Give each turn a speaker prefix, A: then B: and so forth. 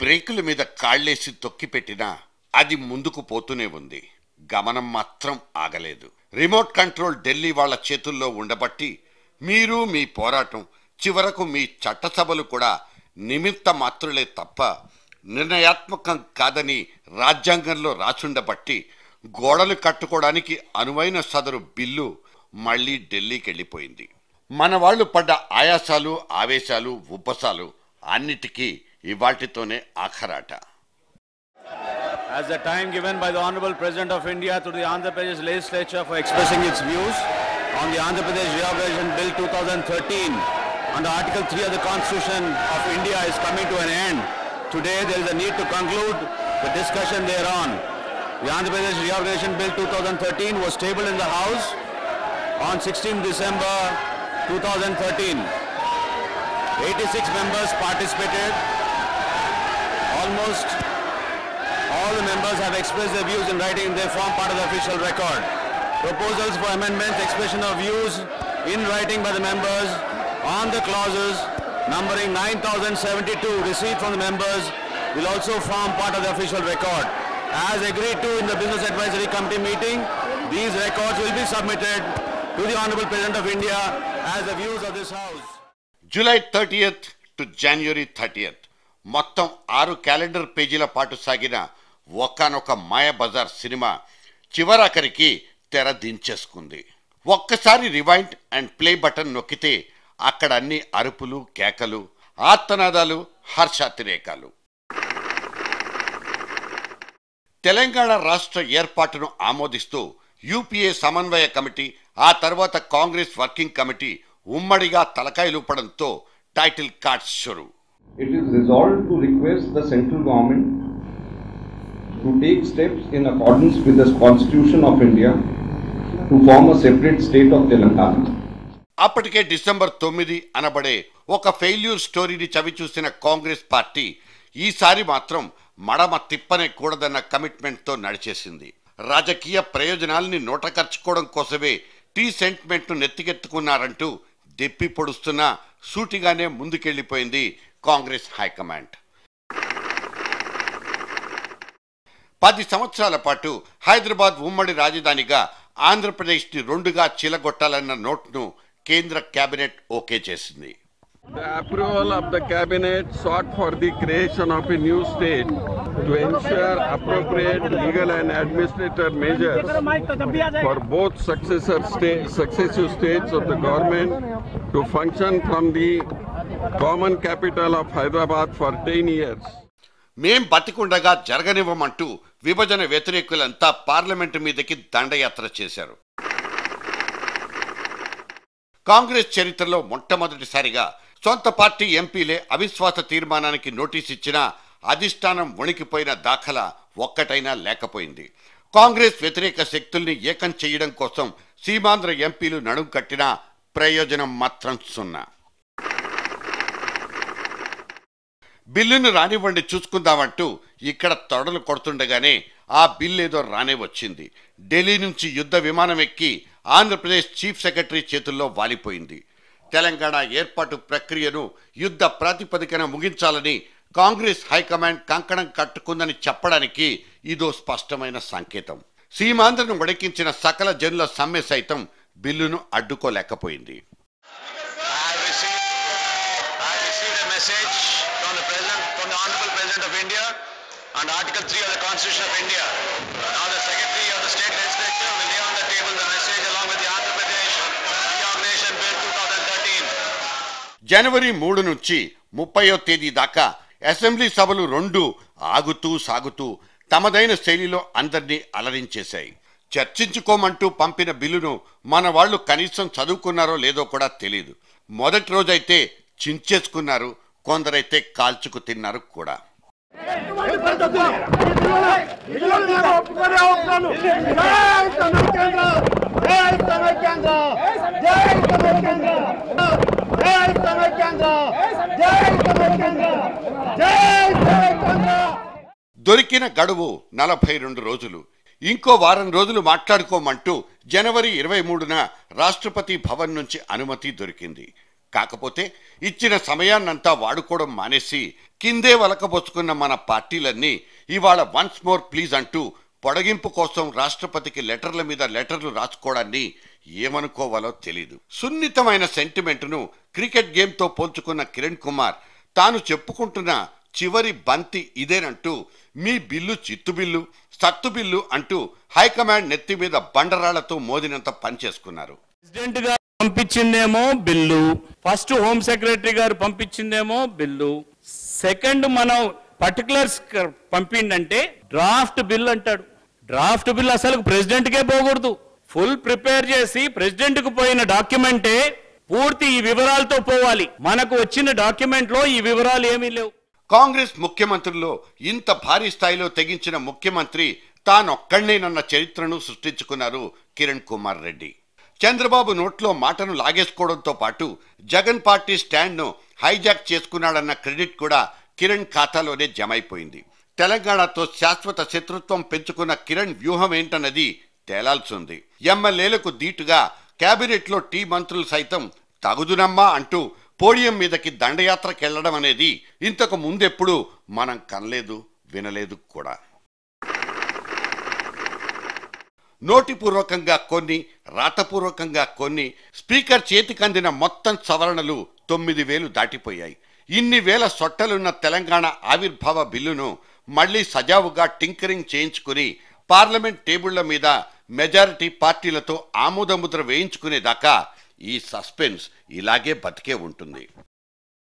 A: బ్రేకుల మీద కాళ్ళేసి తొక్కిపెట్టినా అది ముందుకు పోతూనే ఉంది. గమనం మాత్రం ఆగలేదు. రిమోట్ కంట్రోల్ ఢిల్లీ వాళ్ల చేతుల్లో ఉండబట్టి మీరు మీ పోరాటం చివరకు మీ చట్టసభలు కూడా నిమిత్త మాత్రులే తప్ప నిర్ణయాత్మకం కాదని రాజ్యాంగంలో రాచుండబట్టి గోడలు కట్టుకోవడానికి అనువైన సదరు బిల్లు మళ్లీ ఢిల్లీకి వెళ్ళిపోయింది. మన వాళ్ళు పడ్డ ఆయాసాలు, ఆవేశాలు, ఉబ్బసాలు అన్నిటికీ ఇవాటితోనే ఆఖరాట.
B: As the time given by the Honorable President of India to the Andhra Pradesh Legislature for expressing its views on the Andhra Pradesh Reorganization Bill 2013 under Article 3 of the Constitution of India is coming to an end. Today there is a need to conclude the discussion thereon. The Andhra Pradesh Reorganization Bill 2013 was tabled in the House on 16 December 2013. 86 members participated. Almost all the members have expressed their views in writing. They form part of the official record. Proposals for amendments, expression of views in writing by the members on the clauses numbering 9072 received from the members will also form part of the official record. As agreed to in the Business Advisory Committee meeting, these records will be submitted to the Honorable President of India as the views of this House.
A: July 30th to January 30th మొత్తం 6 calendar పేజీల పాటు సాగిన ఒక్కనొక మాయ Bazar cinema చివరాఖరికి తెర దించేసుకుంది. ఒక్కసారి rewind and play button నొక్కితే అక్కడ అన్ని అరుపులు, కేకలు, ఆర్తనాదాలు, హర్షాతిరేకాలు. తెలంగాణ రాష్ట్ర ఏర్పాటును ఆమోదిస్తూ యూపీఏ సమన్వయ కమిటీ, ఆ తర్వాత కాంగ్రెస్ వర్కింగ్ కమిటీ ఉమ్మడిగా తలకాయలూపడంతో టైటిల్ కార్డ్స్ షురు.
C: It is resolved to request the central government to take steps in accordance with the Constitution of India to form a separate state of Telangana.
A: అప్పటికే December 9 అనబడే ఒక failure స్టోరీని చవిచూసిన Congress party ఈసారి మాత్రం మడమ తిప్పనే కూడదన్న కమిట్మెంట్తో నడిచేసింది. రాజకీయ ప్రయోజనాల్ని నోటకర్చుకోవడం కోసమే టీ సెంటిమెంట్ను నెత్తికెత్తుకున్నారంటూ దెప్పి పొడుస్తున్నా సూటిగానే ముందుకెళ్లిపోయింది కాంగ్రెస్ హైకమాండ్. 10 సంవత్సరాల పాటు హైదరాబాద్ ఉమ్మడి రాజధానిగా ఆంధ్రప్రదేశ్ని 2గా చీలగొట్టాలన్న నోట్ను కేంద్ర కేబినెట్ ఓకే చేసింది.
D: The approval of the cabinet sought for the creation of a new state to ensure appropriate legal and administrative measures for both successive states of the government to function from the common capital of Hyderabad for 10 years.
A: మేం బతికుండగా జరగనివ్వమంటూ విభజన వ్యతిరేకులంతా parliament మీదకి దండయాత్ర చేశారు. కాంగ్రెస్ చరిత్రలో మొట్టమొదటిసారిగా సొంత party ఎంపీలే అవిశ్వాస తీర్మానానికి నోటీస్ ఇచ్చినా అధిష్టానం వణికిపోయిన దాఖలా ఒక్కటైనా లేకపోయింది. కాంగ్రెస్ వ్యతిరేక శక్తుల్ని ఏకం చేయడం కోసం సీమాంధ్ర ఎంపీలు నడుం కట్టినా ప్రయోజనం మాత్రం సున్నా. బిల్లును రానివ్వండి చూసుకుందామంటూ ఇక్కడ తొడలు కొడుతుండగానే ఆ బిల్లేదో రానే వచ్చింది. ఢిల్లీ నుంచి యుద్ధ విమానం ఎక్కి ఆంధ్రప్రదేశ్ చీఫ్ సెక్రటరీ చేతుల్లో వాలిపోయింది. తెలంగాణ ఏర్పాటు ప్రక్రియను యుద్ధ ప్రాతిపదికన ముగించాలని కాంగ్రెస్ హైకమాండ్ కంకణం కట్టుకుందని చెప్పడానికి ఇదో స్పష్టమైన సంకేతం. సీమాంధ్రను వణికించిన సకల జనుల సమ్మె సైతం బిల్లును అడ్డుకోలేకపోయింది.
B: And Article 3 of the Constitution of India. Now the Secretary of the State Legislature will lay on the table the message along with the Andhra Pradesh Reorganization Bill 2013.
A: జనవరి 3 నుంచి 30వ తేదీ దాకా అసెంబ్లీ సభలు 2 ఆగుతూ సాగుతూ తమదైన శైలిలో అందరినీ అలరించేశాయి. చర్చించుకోమంటూ పంపిన బిల్లును మన వాళ్ళు కనీసం చదువుకున్నారో లేదో కూడా తెలియదు. మొదటి రోజైతే చించేసుకున్నారు, కొందరైతే కాల్చుకు తిన్నారు కూడా. దొరికిన గడువు 42 రోజులు. ఇంకో వారం రోజులు మాట్లాడుకోమంటూ జనవరి 23న రాష్ట్రపతి భవన్ నుంచి అనుమతి దొరికింది. కాకపోతే ఇచ్చిన సమయాన్నంతా వాడుకోవడం మానేసి కిందే వలకబోచుకున్న మన పార్టీలన్నీ ఇవాళ వన్స్ మోర్ ప్లీజ్ అంటూ పొడిగింపు కోసం రాష్ట్రపతికి లెటర్ల మీద లెటర్లు రాసుకోవడాన్ని ఏమనుకోవాలో తెలీదు. సున్నితమైన సెంటిమెంటును క్రికెట్ గేమ్తో పోల్చుకున్న కిరణ్ కుమార్ తాను చెప్పుకుంటున్న చివరి బంతి ఇదేనంటూ మీ బిల్లు చిత్తు బిల్లు సత్తు బిల్లు అంటూ హైకమాండ్ నెత్తి మీద బండరాళ్లతో మోదినంత పనిచేసుకున్నారు.
B: ప్రెసిడెంట్ గారు పంపించిందేమో బిల్లు, ఫస్ట్ హోమ్ సెక్రటరీ గారు పంపించిందేమో బిల్లు, సెకండ్ మనం పర్టికులర్స్ పంపిండంటే డ్రాఫ్ట్ బిల్ అంటాడు. డ్రాఫ్ట్ బిల్ అసలు ప్రెసిడెంట్కే పోకూడదు. ఫుల్ ప్రిపేర్ చేసి ప్రెసిడెంట్ కు పోయిన డాక్యుమెంటే పూర్తి ఈ వివరాలతో పోవాలి. మనకు వచ్చిన డాక్యుమెంట్ లో ఈ వివరాలు ఏమీ లేవు.
A: కాంగ్రెస్ ముఖ్యమంత్రుల్లో ఇంత భారీ స్థాయిలో తెగించిన ముఖ్యమంత్రి తానొక్కడేనన్న చరిత్రను సృష్టించుకున్నారు కిరణ్ కుమార్ రెడ్డి. చంద్రబాబు నోట్లో మాటను లాగేసుకోవడంతో పాటు జగన్ పార్టీ స్టాండ్ను హైజాక్ చేసుకున్నాడన్న క్రెడిట్ కూడా కిరణ్ ఖాతాలోనే జమైపోయింది. తెలంగాణతో శాశ్వత శత్రుత్వం పెంచుకున్న కిరణ్ వ్యూహం ఏంటన్నది తేలాల్సింది. ఎమ్మెల్యేలకు దీటుగా కేబినెట్లో టీ మంత్రులు సైతం తగుదునమ్మా అంటూ పోడియం మీదకి దండయాత్రకెళ్లడం అనేది ఇంతకు ముందెప్పుడు మనం కనలేదు, వినలేదు కూడా. నోటిపూర్వకంగా కొన్ని, రాతపూర్వకంగా కొన్ని, స్పీకర్ చేతికందిన మొత్తం సవరణలు 9,000 దాటిపోయాయి. ఇన్ని వేల సొట్టలున్న తెలంగాణ ఆవిర్భావ బిల్లును మళ్లీ సజావుగా టింకరింగ్ చేయించుకుని పార్లమెంట్ టేబుళ్ల మీద మెజారిటీ పార్టీలతో ఆమోదముద్ర వేయించుకునేదాకా ఈ సస్పెన్స్ ఇలాగే బతికే ఉంటుంది.